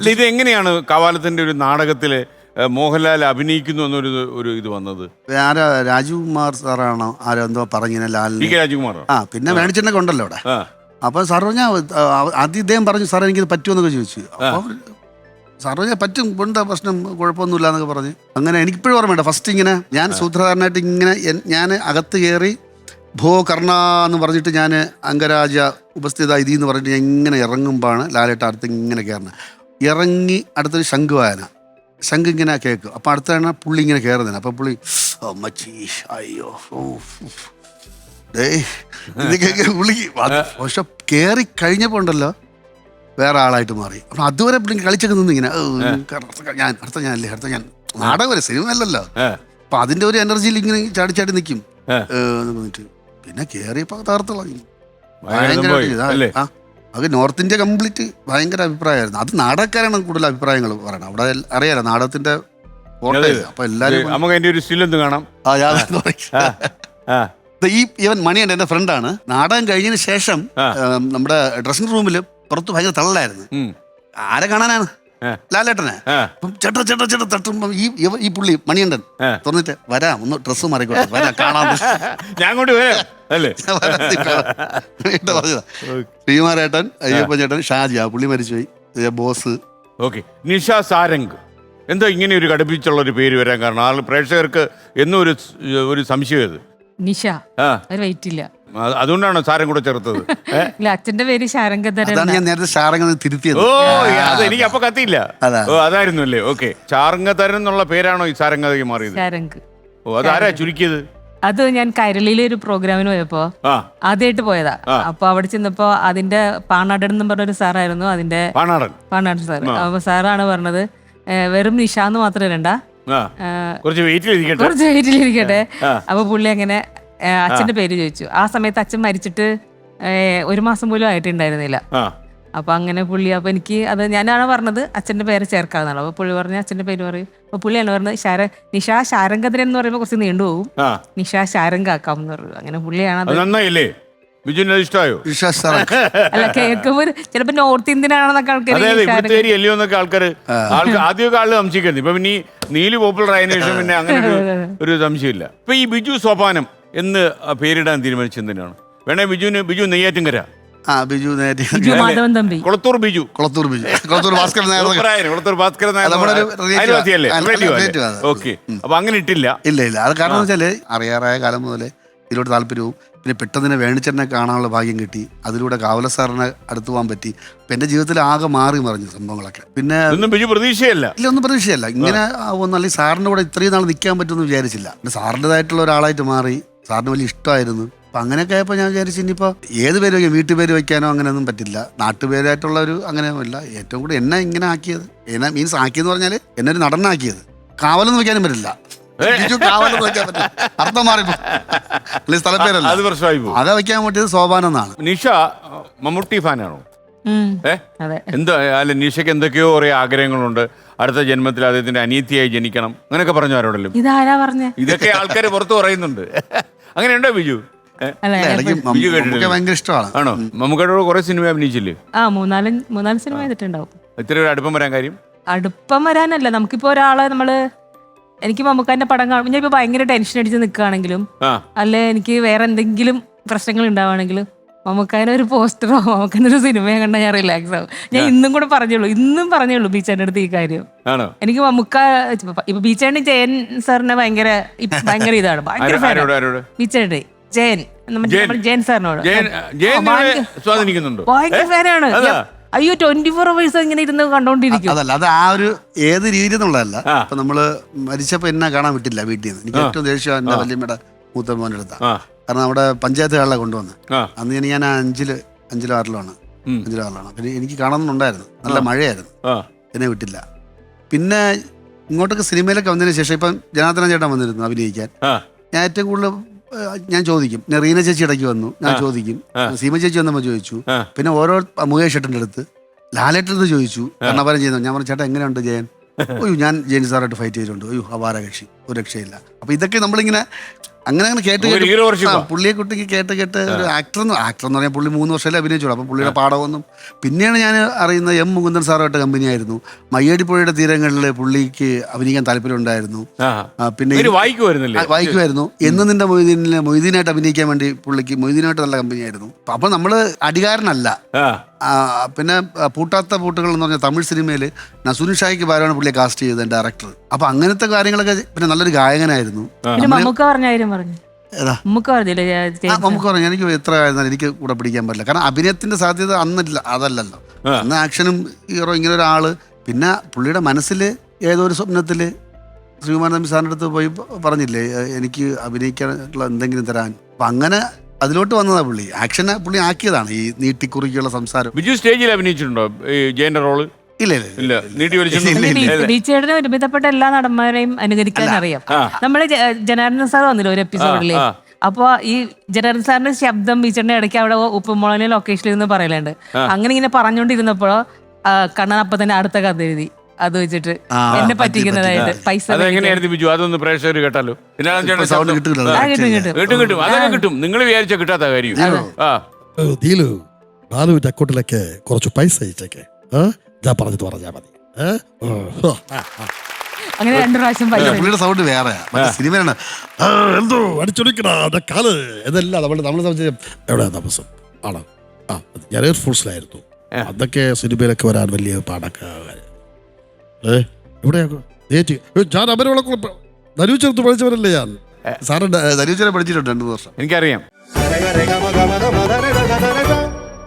അല്ല, ഇത് എങ്ങനെയാണ് കവാലത്തിന്റെ ഒരു നാടകത്തില് മോഹൻലാൽ അഭിനയിക്കുന്നു എന്നൊരു ഇത് വന്നത്? ആരാ, രാജീവ് കുമാർ സാറാണോ ആരോ എന്തോ പറഞ്ഞിങ്ങനെ പി ലാലിന്. കെ രാജകുമാർ. ആ പിന്നെ വേണിച്ചെണ്ണൊക്കെ ഉണ്ടല്ലോ അവിടെ. ആ അപ്പോൾ സാർ പറഞ്ഞാൽ ആദ്യം ഇദ്ദേഹം പറഞ്ഞു, സാർ എനിക്കിത് പറ്റുമെന്നൊക്കെ ചോദിച്ചു. അപ്പോൾ സാർ പറഞ്ഞാൽ പറ്റും, എന്താ പ്രശ്നം, കുഴപ്പമൊന്നുമില്ല എന്നൊക്കെ പറഞ്ഞ്. അങ്ങനെ എനിക്കിപ്പോഴും ഓർമ്മയുണ്ട്, ഫസ്റ്റ് ഇങ്ങനെ ഞാൻ സൂത്രധാരനായിട്ട് ഇങ്ങനെ ഞാൻ അകത്ത് കയറി ഭോ കർണ എന്ന് പറഞ്ഞിട്ട് ഞാൻ അംഗരാജ ഉപസ്ഥിത ഇതി എന്ന് പറഞ്ഞിട്ട് ഞാൻ ഇങ്ങനെ ഇറങ്ങുമ്പോഴാണ് ലാലേട്ട അടുത്ത് ഇങ്ങനെ കയറുന്നത്. ഇറങ്ങി അടുത്തൊരു ശംഖ് വായന, ശംഖ് ഇങ്ങനെ കേൾക്കും. അപ്പോൾ അടുത്താണ് പുള്ളി ഇങ്ങനെ കയറുന്നത്. അപ്പോൾ പുള്ളി മച്ചി അയ്യോ ഡേ ഇതൊക്കെ പുള്ളിക്ക്. പക്ഷെ കയറി കഴിഞ്ഞപ്പോൾ ഉണ്ടല്ലോ വേറെ ആളായിട്ട് മാറി. അപ്പം അതുവരെ പുള്ളി കളിച്ചൊക്കെ നിന്ന് ഇങ്ങനെ അടുത്ത ഞാൻ നാടകം വരെ സിനിമ അല്ലല്ലോ. അപ്പം അതിൻ്റെ ഒരു എനർജിയിൽ ഇങ്ങനെ ചാടി നിൽക്കും. പിന്നെ കയറിയപ്പോൾ തകർത്തുള്ളൂ. ഭയങ്കര അത് നോർത്ത് ഇന്ത്യ കംപ്ലീറ്റ് ഭയങ്കര അഭിപ്രായമായിരുന്നു. അത് നാടകക്കാരാണ് കൂടുതൽ അഭിപ്രായങ്ങൾ പറയണം. അവിടെ അറിയാലോ നാടകത്തിന്റെ അപ്പൊ എല്ലാരും കാണാം. ഈ ഇവൻ മണിയുണ്ട്, എന്റെ ഫ്രണ്ടാണ്. നാടകം കഴിഞ്ഞതിന് ശേഷം നമ്മുടെ ഡ്രസ്സിംഗ് റൂമിൽ പുറത്ത് ഭയങ്കര തള്ളലായിരുന്നു. ആരെ കാണാനാണ്? ലാലേട്ടനെ. അപ്പം ചേട്ടാ തട്ടുമ്പോ ഈ പുള്ളി മണിയണ്ടൻ തുറന്നിട്ട് വരാം, ഒന്ന് ഡ്രസ്സ് മാറിക്കോട്ടെ, വരാം കാണാൻ ശ്രീമാരേട്ടൻ, അയ്യപ്പൻ ചേട്ടൻ, ഷാജി, ആ പുള്ളി മരിച്ചുപോയി, ബോസ്. ഓക്കെ, നിഷ സാരംഗ്. എന്താ ഇങ്ങനെ ഒരു കടുപ്പിച്ചുള്ള ഒരു പേര് വരാൻ കാരണം? ആൾ പ്രേക്ഷകർക്ക് എന്നും ഒരു സംശയം ഇത്. നിഷ വെയിറ്റ് ഇല്ല, അതുകൊണ്ടാണ് സാരം കൂടെ ചേർത്തത്. അച്ഛന്റെ പേര് ശാരംഗധരൻ. ഞാൻ നേരത്തെ ശാരംഗ തിരുത്തിയത്. ഓ, അത് എനിക്ക് അപ്പൊ കത്തിയില്ല. ഓ, അതായിരുന്നു അല്ലേ? ഓക്കെ, ശാരംഗധരൻ എന്നുള്ള പേരാണോ ഈ സാരംഗതയ്ക്ക് മാറിയത്? ശാരംഗ്. ഓ, അതാരാ ചുരുക്കിയത്? അത് ഞാൻ കൈരളിയിലെ ഒരു പ്രോഗ്രാമിന് പോയപ്പോ ആദ്യമായിട്ട് പോയതാ. അപ്പൊ അവിടെ ചെന്നപ്പോ അതിന്റെ പാണാടൻ എന്ന് പറഞ്ഞൊരു സാറായിരുന്നു അതിന്റെ പാണാടൻ സാർ. അപ്പൊ സാറാണ് പറഞ്ഞത് വെറും നിഷ എന്ന് മാത്രം ഇടണ്ട, കുറച്ച് വെയിറ്റിലിരിക്കട്ടെ. അപ്പൊ പുള്ളി അങ്ങനെ അച്ഛന്റെ പേര് ചോദിച്ചു. ആ സമയത്ത് അച്ഛൻ മരിച്ചിട്ട് 1 മാസം പോലും ആയിട്ടുണ്ടായിരുന്നില്ല. അപ്പൊ അങ്ങനെ പുള്ളി, അപ്പൊ എനിക്ക് അത് ഞാനാണ് പറഞ്ഞത് അച്ഛന്റെ പേര് ചേർക്കാന്നാണ്. അപ്പൊ പുള്ളി പറഞ്ഞ അച്ഛന്റെ പേര് പറയും. അപ്പൊ പുള്ളിയാണ് പറഞ്ഞത് നിഷ ശാരംഗധരൻ എന്ന് പറയുമ്പോ കുറച്ച് നീണ്ടുപോകും, നിഷ ശാരംഗാക്കാം എന്ന് പറഞ്ഞു. അങ്ങനെ പുള്ളിയാണ്. നന്നായില്ലേ? ബിജുവിന് ഇഷ്ടമായോ? അല്ല, കേൾക്കുമ്പോ ചിലപ്പോ നോർത്ത് ഇന്ത്യൻ ആണെന്നൊക്കെ ആൾക്കാർ ആദ്യമൊക്കെ ആള് സംശയിക്കുന്നത്. ഇപ്പൊ പിന്നെ നീല് പോപ്പുലർ ആയതിനു ശേഷം പിന്നെ അങ്ങനെ ഒരു സംശയമില്ല. ഇപ്പൊ ഈ ബിജു സോപാനം എന്ന് പേരിടാൻ തീരുമാനിച്ചെന്തിനാണ്? വേണേ ബിജു നെയ്യാറ്റിൻകര. കൊളത്തൂർ ബിജു ഭാസ്കരൻ ഓക്കെ. അപ്പൊ അങ്ങനെ ഇട്ടില്ല. ഇല്ല. അത് കാരണം വെച്ചാല് അറിയാറായ കാലം മുതലേ ഇതിലോട്ട് താല്പര്യവും, പിന്നെ പെട്ടെന്ന് വേണിച്ചെന്നെ കാണാനുള്ള ഭാഗ്യം കിട്ടി. അതിലൂടെ കാവല സാറിനെ അടുത്ത് പോകാൻ പറ്റി. അപ്പം എൻ്റെ ജീവിതത്തിൽ ആകെ മാറി മറിഞ്ഞു സംഭവങ്ങളൊക്കെ. പിന്നെ പ്രതീക്ഷയല്ല, ഒന്നും പ്രതീക്ഷയല്ല. ഇങ്ങനെ ആവുമെന്ന്, അല്ലെങ്കിൽ സാറിൻ്റെ കൂടെ ഇത്രയും നാൾ നിൽക്കാൻ പറ്റുമെന്ന് വിചാരിച്ചില്ല. പിന്നെ സാറിൻ്റെതായിട്ടുള്ള ഒരാളായിട്ട് മാറി. സാറിന് വലിയ ഇഷ്ടമായിരുന്നു. അപ്പം അങ്ങനെയൊക്കെ ആയപ്പോൾ ഞാൻ വിചാരിച്ചു ഇനിയിപ്പോൾ ഏത് പേര് വയ്ക്കാം, വീട്ടുപേര് വയ്ക്കാനോ അങ്ങനെയൊന്നും പറ്റില്ല. നാട്ടുപേരായിട്ടുള്ള ഒരു അങ്ങനെയൊന്നുമില്ല. ഏറ്റവും കൂടുതൽ എന്നെ ഇങ്ങനെ ആക്കിയത്, എന്നെ മീൻസ് ആക്കിയെന്ന് പറഞ്ഞാൽ എന്നെ ഒരു നടനാക്കിയത്. കാവലൊന്നും വയ്ക്കാനും പറ്റില്ല, അർത്ഥം മാറിപ്പോ സ്ഥലപ്പേരല്ല, അത് വയ്ക്കാൻ പറ്റിയത് സോപാനം എന്നാണ്. നിഷ മമ്മൂട്ടി ഫാനാണോ? എന്താ അല്ല, നിഷയ്ക്ക് എന്തൊക്കെയോ കുറെ ആഗ്രഹങ്ങളുണ്ട്. അടുത്ത ജന്മത്തിൽ അദ്ദേഹത്തിന്റെ അനിയത്തിയായി ജനിക്കണം അങ്ങനെയൊക്കെ പറഞ്ഞു ആരോടല്ലോ. ഇതാരാ പറഞ്ഞ? ഇതൊക്കെ ആൾക്കാർ പുറത്ത് പറയുന്നുണ്ട്. അങ്ങനെയുണ്ടോ ബിജു? ഭയങ്കര ഇഷ്ടമാണ്. ആണോ? മമ്മൂക്കയോട് കുറെ സിനിമ അഭിനയിച്ചില്ലേ? മൂന്നാല് സിനിമ ചെയ്തിട്ടുണ്ടാവും. ഇത്ര ഒരു അടുപ്പം വരാൻ കാര്യം? അടുപ്പം വരാനല്ല, നമുക്കിപ്പോ ഒരാളെ എനിക്ക് മമ്മൂക്കാന്റെ പടം കാണുമ്പോൾ ഞാൻ ഇപ്പൊ ഭയങ്കര ടെൻഷൻ അടിച്ച് നിൽക്കുകയാണെങ്കിലും, അല്ലെ എനിക്ക് വേറെ എന്തെങ്കിലും പ്രശ്നങ്ങൾ ഉണ്ടാവുകയാണെങ്കിലും, മമ്മൂക്കാന്റെ ഒരു പോസ്റ്ററോ മമ്മൂക്കാന്റെ ഒരു സിനിമയെ കണ്ടാൽ ഞാൻ റിലാക്സ് ആവും. ഞാൻ ഇന്നും പറഞ്ഞുള്ളൂ ബീച്ചേന്റെ അടുത്ത് ഈ കാര്യം. എനിക്ക് മമ്മൂക്ക ഇപ്പൊ ബീച്ചേണ്ടി ജയൻ സാറിനെ ഭയങ്കര ഇതാണ്, ഭയങ്കര ബീച്ചേണ്ടി ജയൻ സാറിനോട് ഭയങ്കര ഫാനാണ്. അയ്യോ 24 hours ഇങ്ങനെ ഇരുന്ന് കണ്ടോണ്ടിരിക്കും. അതല്ല, അത് ആ ഒരു ഏത് രീതി എന്നുള്ളതല്ല. ഇപ്പൊ നമ്മള് മരിച്ചപ്പോ എന്നെ കാണാൻ വിട്ടില്ല വീട്ടിൽ നിന്ന്. എനിക്ക് ഏറ്റവും ദേഷ്യം എന്റെ വല്യമ്മയുടെ മൂത്ത മോൻ്റെ അടുത്താ. കാരണം അവിടെ പഞ്ചായത്ത് ഹാളിലെ കൊണ്ടുവന്ന് അന്ന് ഞാൻ 5-6 5-6 പിന്നെ എനിക്ക് കാണണമെന്നുണ്ടായിരുന്നു. നല്ല മഴയായിരുന്നു, എന്നെ വിട്ടില്ല. പിന്നെ ഇങ്ങോട്ടൊക്കെ സിനിമയിലൊക്കെ വന്നതിന് ശേഷം ഇപ്പം ജനാർദ്ദനൻ ചേട്ടൻ വന്നിരുന്നു അഭിനയിക്കാൻ. ഞാൻ ഏറ്റവും കൂടുതൽ ഞാൻ ചോദിക്കും. പിന്നെ റീന ചേച്ചി ഇടയ്ക്ക് വന്നു, ഞാൻ ചോദിക്കും. സീമ ചേച്ചി വന്നപ്പോൾ ചോദിച്ചു. പിന്നെ ഓരോ മുകേഷ് ചേട്ടൻ്റെ അടുത്ത്, ലാലേട്ടൻ്റെ അടുത്ത് ചോദിച്ചു. കർണാപരം ചെയ്യുന്നു. ഞാൻ പറഞ്ഞു, ചേട്ടാ എങ്ങനെയുണ്ട് ജയൻ? ഞാൻ ജയൻ സാറായിട്ട് ഫൈറ്റ് ചെയ്തിട്ടുണ്ട്. അപാര കക്ഷി, ഒരു രക്ഷയില്ല. അപ്പോൾ ഇതൊക്കെ നമ്മളിങ്ങനെ അങ്ങനെ കേട്ട് ഒരു hero worship ആ. പുള്ളിയെ കുട്ടിക്ക് കേട്ട് ഒരു ആക്ടർ എന്ന് പറഞ്ഞാൽ പുള്ളി 3 വർഷമല്ലേ അഭിനയിച്ചോളൂ. അപ്പം പുള്ളിയുടെ പാഠമൊന്നും പിന്നെയാണ് ഞാൻ അറിയുന്നത് എം മുകുന്ദൻ സാറുമായിട്ട് കമ്പനിയായിരുന്നു. മയ്യടിപ്പുഴയുടെ തീരങ്ങളിൽ പുള്ളിക്ക് അഭിനയിക്കാൻ താല്പര്യം ഉണ്ടായിരുന്നു. പിന്നെ വായിക്കുമായിരുന്നു. എന്ന് നിന്റെ മൊയ്തീനായിട്ട് അഭിനയിക്കാൻ വേണ്ടി പുള്ളിക്ക് മൊയ്തീനായിട്ട് നല്ല കമ്പനിയായിരുന്നു. അപ്പം നമ്മൾ അടികാരനല്ല. പിന്നെ പൂട്ടാത്ത പൂട്ടുകൾ എന്ന് പറഞ്ഞ തമിഴ് സിനിമയിൽ നസൂരി ഷായ്ക്ക് പകരമാണ് പുള്ളിയെ കാസ്റ്റ് ചെയ്തത് ഡയറക്ടർ. അപ്പൊ അങ്ങനത്തെ കാര്യങ്ങളൊക്കെ. പിന്നെ നല്ലൊരു ഗായകനായിരുന്നു. മമ്മൂക്ക പറഞ്ഞു നമുക്ക് പറഞ്ഞു എനിക്ക് എത്ര ആയിരുന്നാലും എനിക്ക് കൂടെ പിടിക്കാൻ പറ്റില്ല. കാരണം അഭിനയത്തിന്റെ സാധ്യത അന്നില്ല, അതല്ലല്ലോ. അന്ന് ആക്ഷനും ഹീറോ ഇങ്ങനെ ഒരാള്. പിന്നെ പുള്ളിയുടെ മനസ്സിൽ ഏതോ ഒരു സ്വപ്നത്തില് ശ്രീകുമാരൻ തമ്പി സാറിൻ്റെ അടുത്ത് പോയി പറഞ്ഞില്ലേ എനിക്ക് അഭിനയിക്കാനുള്ള എന്തെങ്കിലും തരാൻ. അപ്പൊ അങ്ങനെ അതിലോട്ട് വന്നതാ പുള്ളി. ആക്ഷനെ പുള്ളി ആക്കിയതാണ് ഈ നീട്ടിക്കുറിക്കുള്ള സംസാരം. ബിജു സ്റ്റേജിൽ അഭിനയിച്ചിട്ടുണ്ടോ ജയന്റെ റോള്? ഇല്ല. ബീച്ചേട്ടന് ഒരുവിധപ്പെട്ട എല്ലാ നടന്മാരെയും അനുകരിക്കാൻ അറിയാം. നമ്മള് ജനാർദ്ദൻ സാർ വന്നില്ല ഒരു എപ്പിസോഡില്. അപ്പൊ ഈ ജനാർദ്ദൻ സാറിന്റെ ശബ്ദം ബീച്ചേട്ടന്റെ ഇടയ്ക്ക് അവിടെ ഉപ്പുമുളകിലെ ലൊക്കേഷനിൽ നിന്ന് പറയലുണ്ട്. അങ്ങനെ ഇങ്ങനെ പറഞ്ഞോണ്ടിരുന്നപ്പോഴോ കണ്ണൻ അപ്പൊ തന്നെ അടുത്ത കഥ എഴുതി അത് വെച്ചിട്ട് എന്നെ പറ്റിക്കുന്നതായിട്ട് പൈസ. ബിജു അതൊന്ന് പ്രേക്ഷകർ കേട്ടാലോ? കിട്ടും. നിങ്ങൾ വിചാരിച്ച കിട്ടാത്ത കാര്യം. ബാലുവിന്റെ അക്കൗണ്ടിലേക്ക് കുറച്ച് പൈസ അയച്ചേക്കെ. ഞാൻ പറഞ്ഞാ മതി. അങ്ങനെ 2 പ്രാവശ്യം പുള്ളിയുടെ സൗണ്ട് വേറെ സിനിമയാണ്. എന്തോ അടിച്ചൊടിക്കടാ കാല് ഇതെല്ലാം നമ്മളെ സംബന്ധിച്ച് എവിടെ താമസം ആണോ? ഞാൻ എയർഫോഴ്സിലായിരുന്നു. അതൊക്കെ സിനിമയിലൊക്കെ വരാൻ വലിയ പാടൊക്കെ. എവിടെയാ ഞാൻ അവരോളെ നരൂച്ചെടുത്ത് പഠിച്ചവരല്ലേ ഞാൻ. സാറ് നരൂച്ചനെ പഠിച്ചിട്ടുണ്ട് 2 വർഷം. എനിക്കറിയാം.